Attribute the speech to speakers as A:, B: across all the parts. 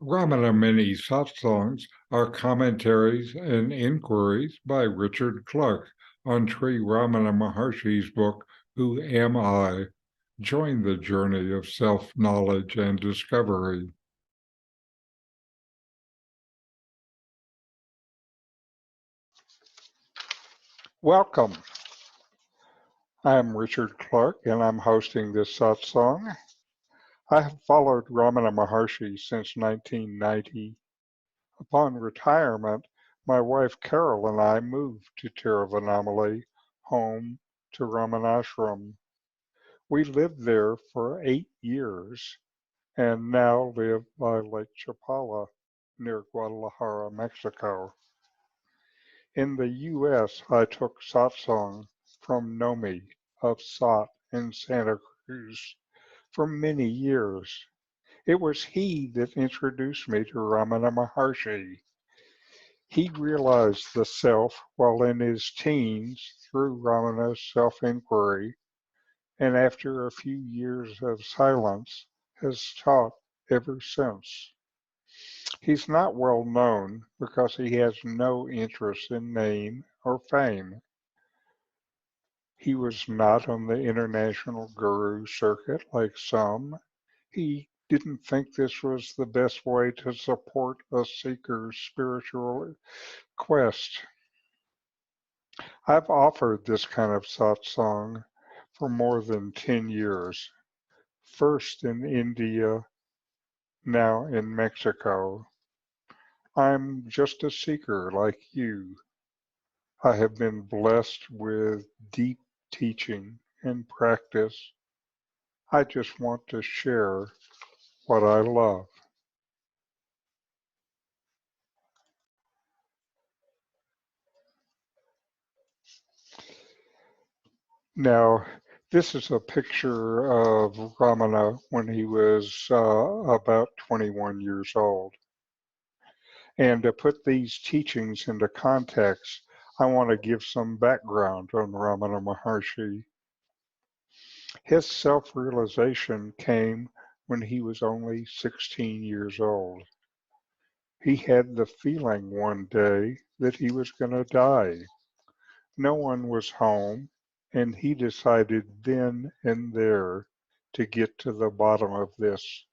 A: Ramana Mini Satsangs are commentaries and inquiries by Richard Clarke on Sri Ramana Maharshi's book, Who Am I? Join the journey of self-knowledge and discovery. Welcome. I'm Richard Clarke and I'm hosting this satsang. I have followed Ramana Maharshi since 1990. Upon retirement, my wife Carol and I moved to Tiruvannamalai, home to Ramanashram. We lived there for 8 years and now live by Lake Chapala near Guadalajara, Mexico. In the U.S., I took satsang from Nomi of Sat in Santa Cruz for many years. It was he that introduced me to Ramana Maharshi. He realized the self while in his teens through Ramana's self-inquiry, and after a few years of silence, has taught ever since. He's not well known because he has no interest in name or fame. He was not on the international guru circuit like some. He didn't think this was the best way to support a seeker's spiritual quest. I've offered this kind of satsang for more than 10 years, first in India, now in Mexico. I'm just a seeker like you. I have been blessed with deep teaching and practice. I just want to share what I love. Now, this is a picture of Ramana when he was about 21 years old. And to put these teachings into context, I want to give some background on Ramana Maharshi. His self-realization came when he was only 16 years old. He had the feeling one day that he was going to die. No one was home, and he decided then and there to get to the bottom of this.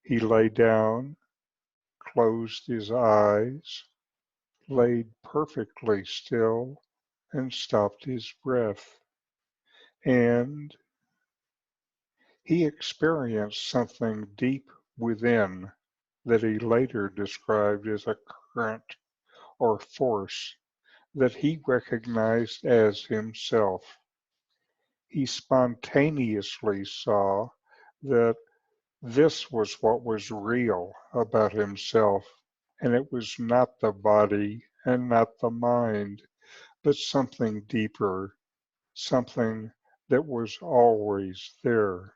A: He lay down, closed his eyes, laid perfectly still, and stopped his breath. And he experienced something deep within that he later described as a current or force that he recognized as himself. He spontaneously saw that this was what was real about himself, and it was not the body and not the mind, but something deeper, something that was always there.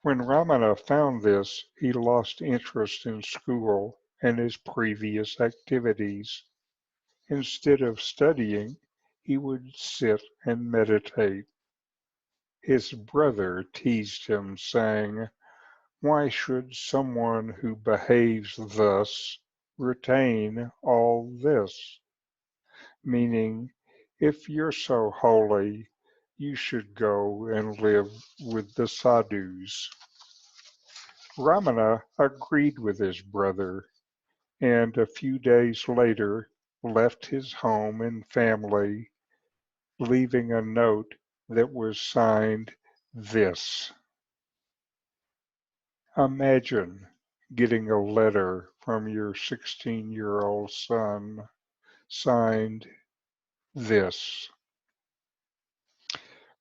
A: When Ramana found this, he lost interest in school and his previous activities. Instead of studying, he would sit and meditate. His brother teased him, saying, "Why should someone who behaves thus retain all this?" Meaning, if you're so holy, you should go and live with the sadhus. Ramana agreed with his brother, and a few days later left his home and family, leaving a note that was signed this. Imagine getting a letter from your 16-year-old son signed this.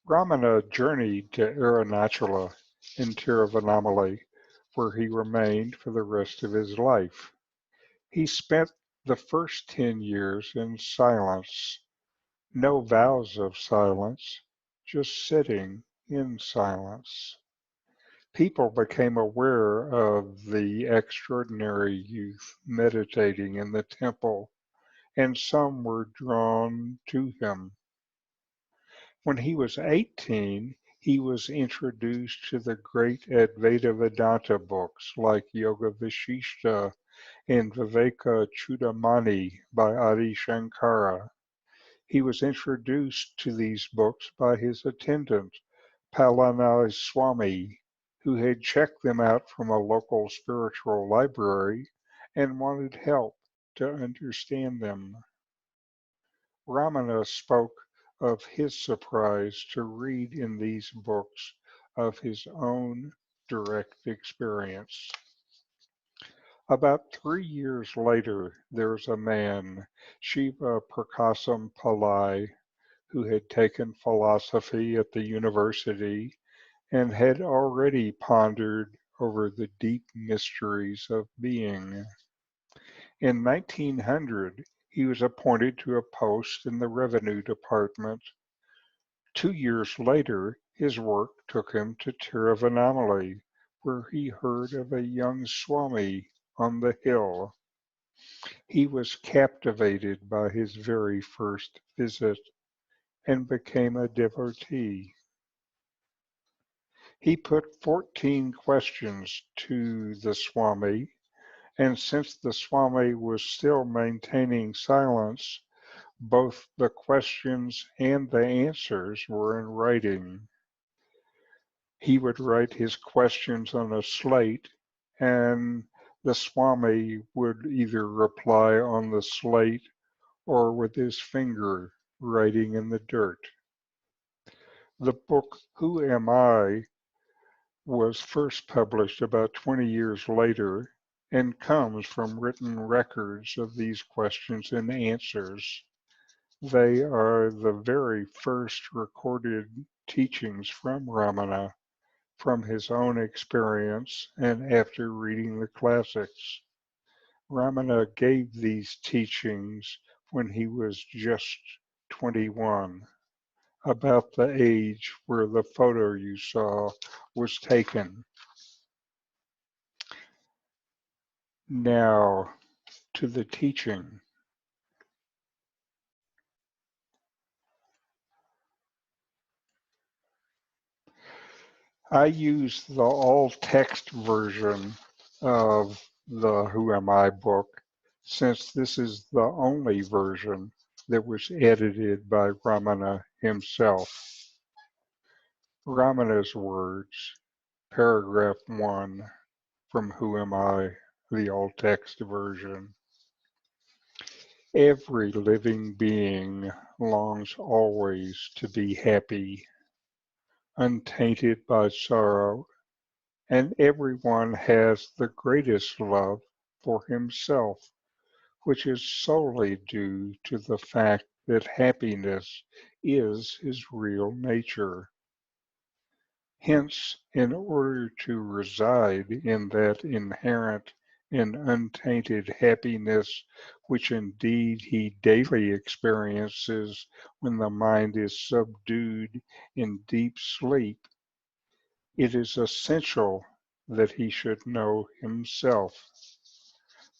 A: Ramana journeyed to Arunachala in Tiruvannamalai, where he remained for the rest of his life. He spent the first 10 years in silence, no vows of silence, just sitting in silence. People became aware of the extraordinary youth meditating in the temple, and some were drawn to him. When he was 18, He was introduced to the great Advaita Vedanta books like Yoga Vishishta and Viveka Chudamani by Adi Shankara. He was introduced to these books by his attendant, Palanai Swami, who had checked them out from a local spiritual library and wanted help to understand them. Ramana spoke of his surprise to read in these books of his own direct experience. About 3 years later, there's a man, Shiva Prakasam Pillai, who had taken philosophy at the university and had already pondered over the deep mysteries of being. In 1900, he was appointed to a post in the Revenue Department. 2 years later, his work took him to Tiruvannamalai, where he heard of a young Swami on the hill. He was captivated by his very first visit and became a devotee. He put 14 questions to the Swami, and since the Swami was still maintaining silence, both the questions and the answers were in writing. He would write his questions on a slate, and the Swami would either reply on the slate or with his finger writing in the dirt. The book, Who Am I?, was first published about 20 years later and comes from written records of these questions and answers. They are the very first recorded teachings from Ramana, from his own experience and after reading the classics. Ramana gave these teachings when he was just 21, about the age where the photo you saw was taken. Now to the teaching. I use the all-text version of the Who Am I book, since this is the only version that was edited by Ramana himself. Ramana's words, paragraph 1 from Who Am I, the all-text version. Every living being longs always to be happy, untainted by sorrow, and everyone has the greatest love for himself, which is solely due to the fact that happiness is his real nature. Hence, in order to reside in that inherent and untainted happiness, which indeed he daily experiences when the mind is subdued in deep sleep, it is essential that he should know himself.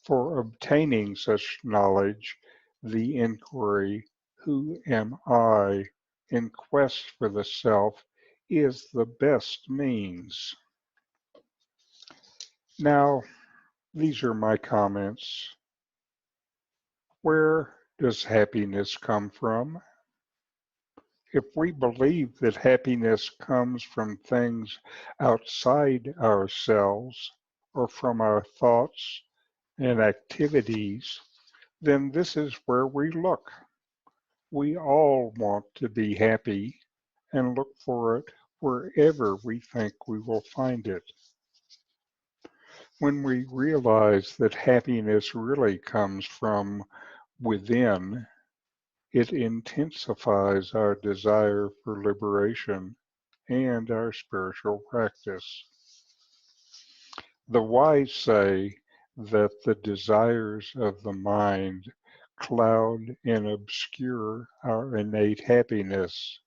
A: For obtaining such knowledge, the inquiry, who am I, in quest for the self, is the best means. Now, these are my comments. Where does happiness come from? If we believe that happiness comes from things outside ourselves or from our thoughts and activities, then this is where we look. We all want to be happy and look for it wherever we think we will find it. When we realize that happiness really comes from within, it intensifies our desire for liberation and our spiritual practice. The wise say that the desires of the mind cloud and obscure our innate happiness.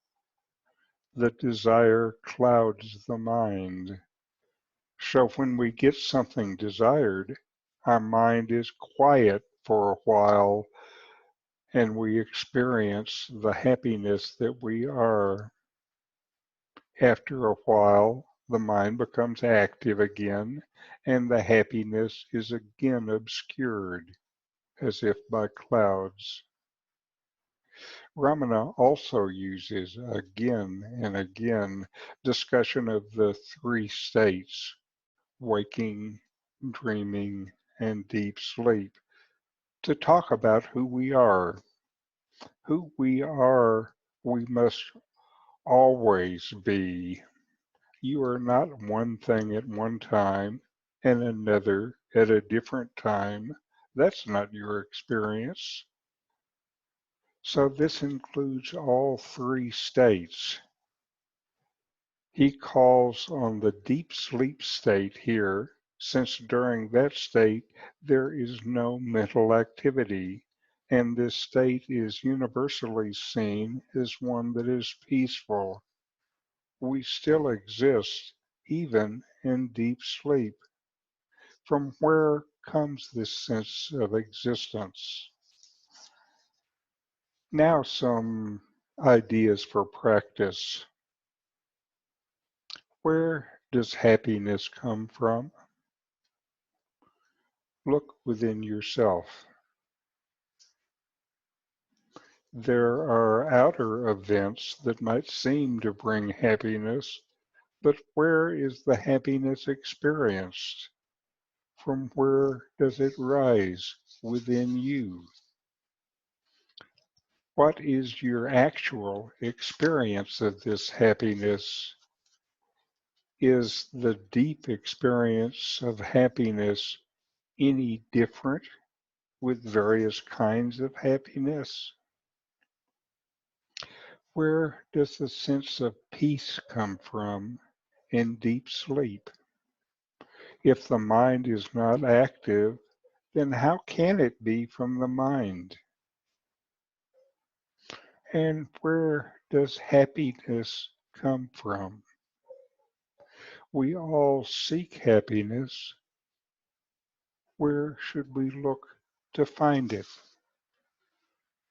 A: The desire clouds the mind. So when we get something desired, our mind is quiet for a while and we experience the happiness that we are. After a while, the mind becomes active again, and the happiness is again obscured, as if by clouds. Ramana also uses again and again discussion of the three states, waking, dreaming, and deep sleep, to talk about who we are. Who we are, we must always be. You are not one thing at one time and another at a different time. That's not your experience. So this includes all three states. He calls on the deep sleep state here, since during that state there is no mental activity, and this state is universally seen as one that is peaceful. We still exist, even in deep sleep. From where comes this sense of existence? Now, some ideas for practice. Where does happiness come from? Look within yourself. There are outer events that might seem to bring happiness, but where is the happiness experienced? From where does it rise within you? What is your actual experience of this happiness? Is the deep experience of happiness any different with various kinds of happiness? Where does the sense of peace come from in deep sleep? If the mind is not active, then how can it be from the mind? And where does happiness come from? We all seek happiness. Where should we look to find it?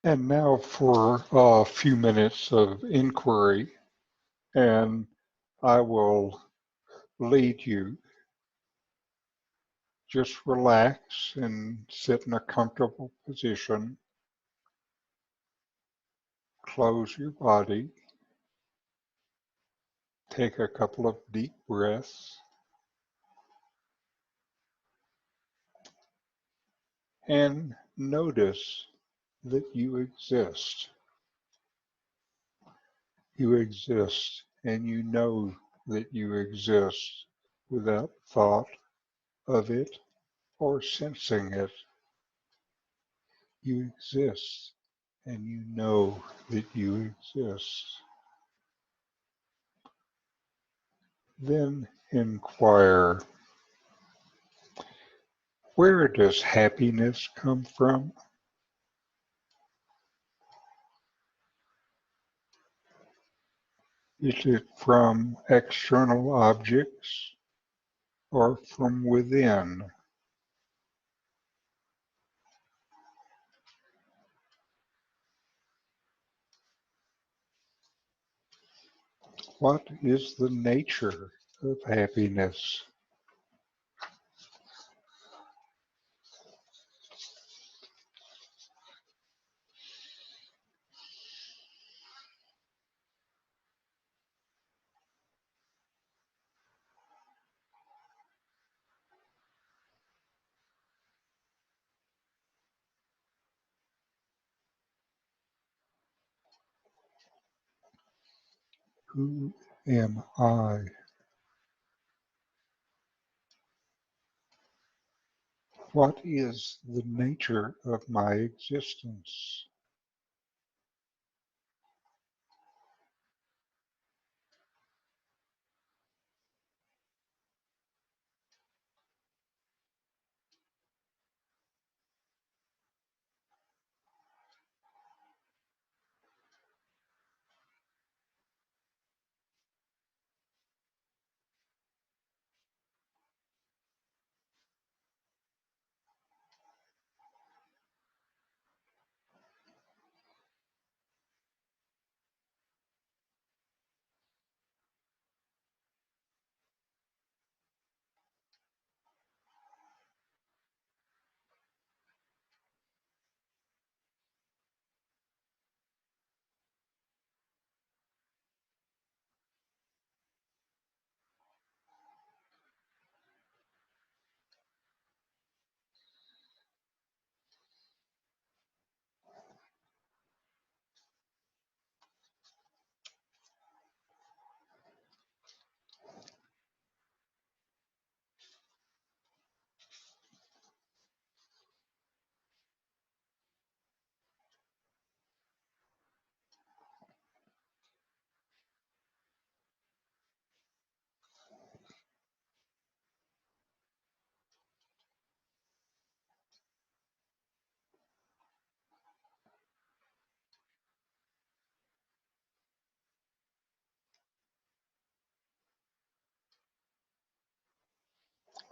A: And now for a few minutes of inquiry, and I will lead you. Just relax and sit in a comfortable position. Close your body. Take a couple of deep breaths and notice that you exist. You exist and you know that you exist without thought of it or sensing it. You exist and you know that you exist. Then inquire, where does happiness come from? Is it from external objects or from within? What is the nature of happiness? Who am I? What is the nature of my existence?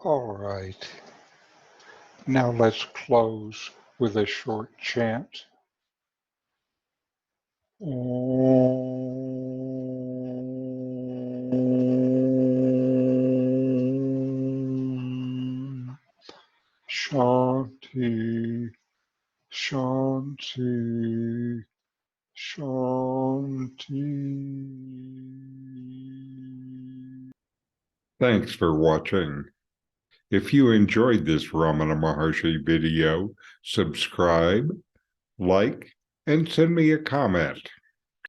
A: All right. Now let's close with a short chant. Om Shanti, Shanti, Shanti.
B: Thanks for watching. If you enjoyed this Ramana Maharshi video, subscribe, like, and send me a comment.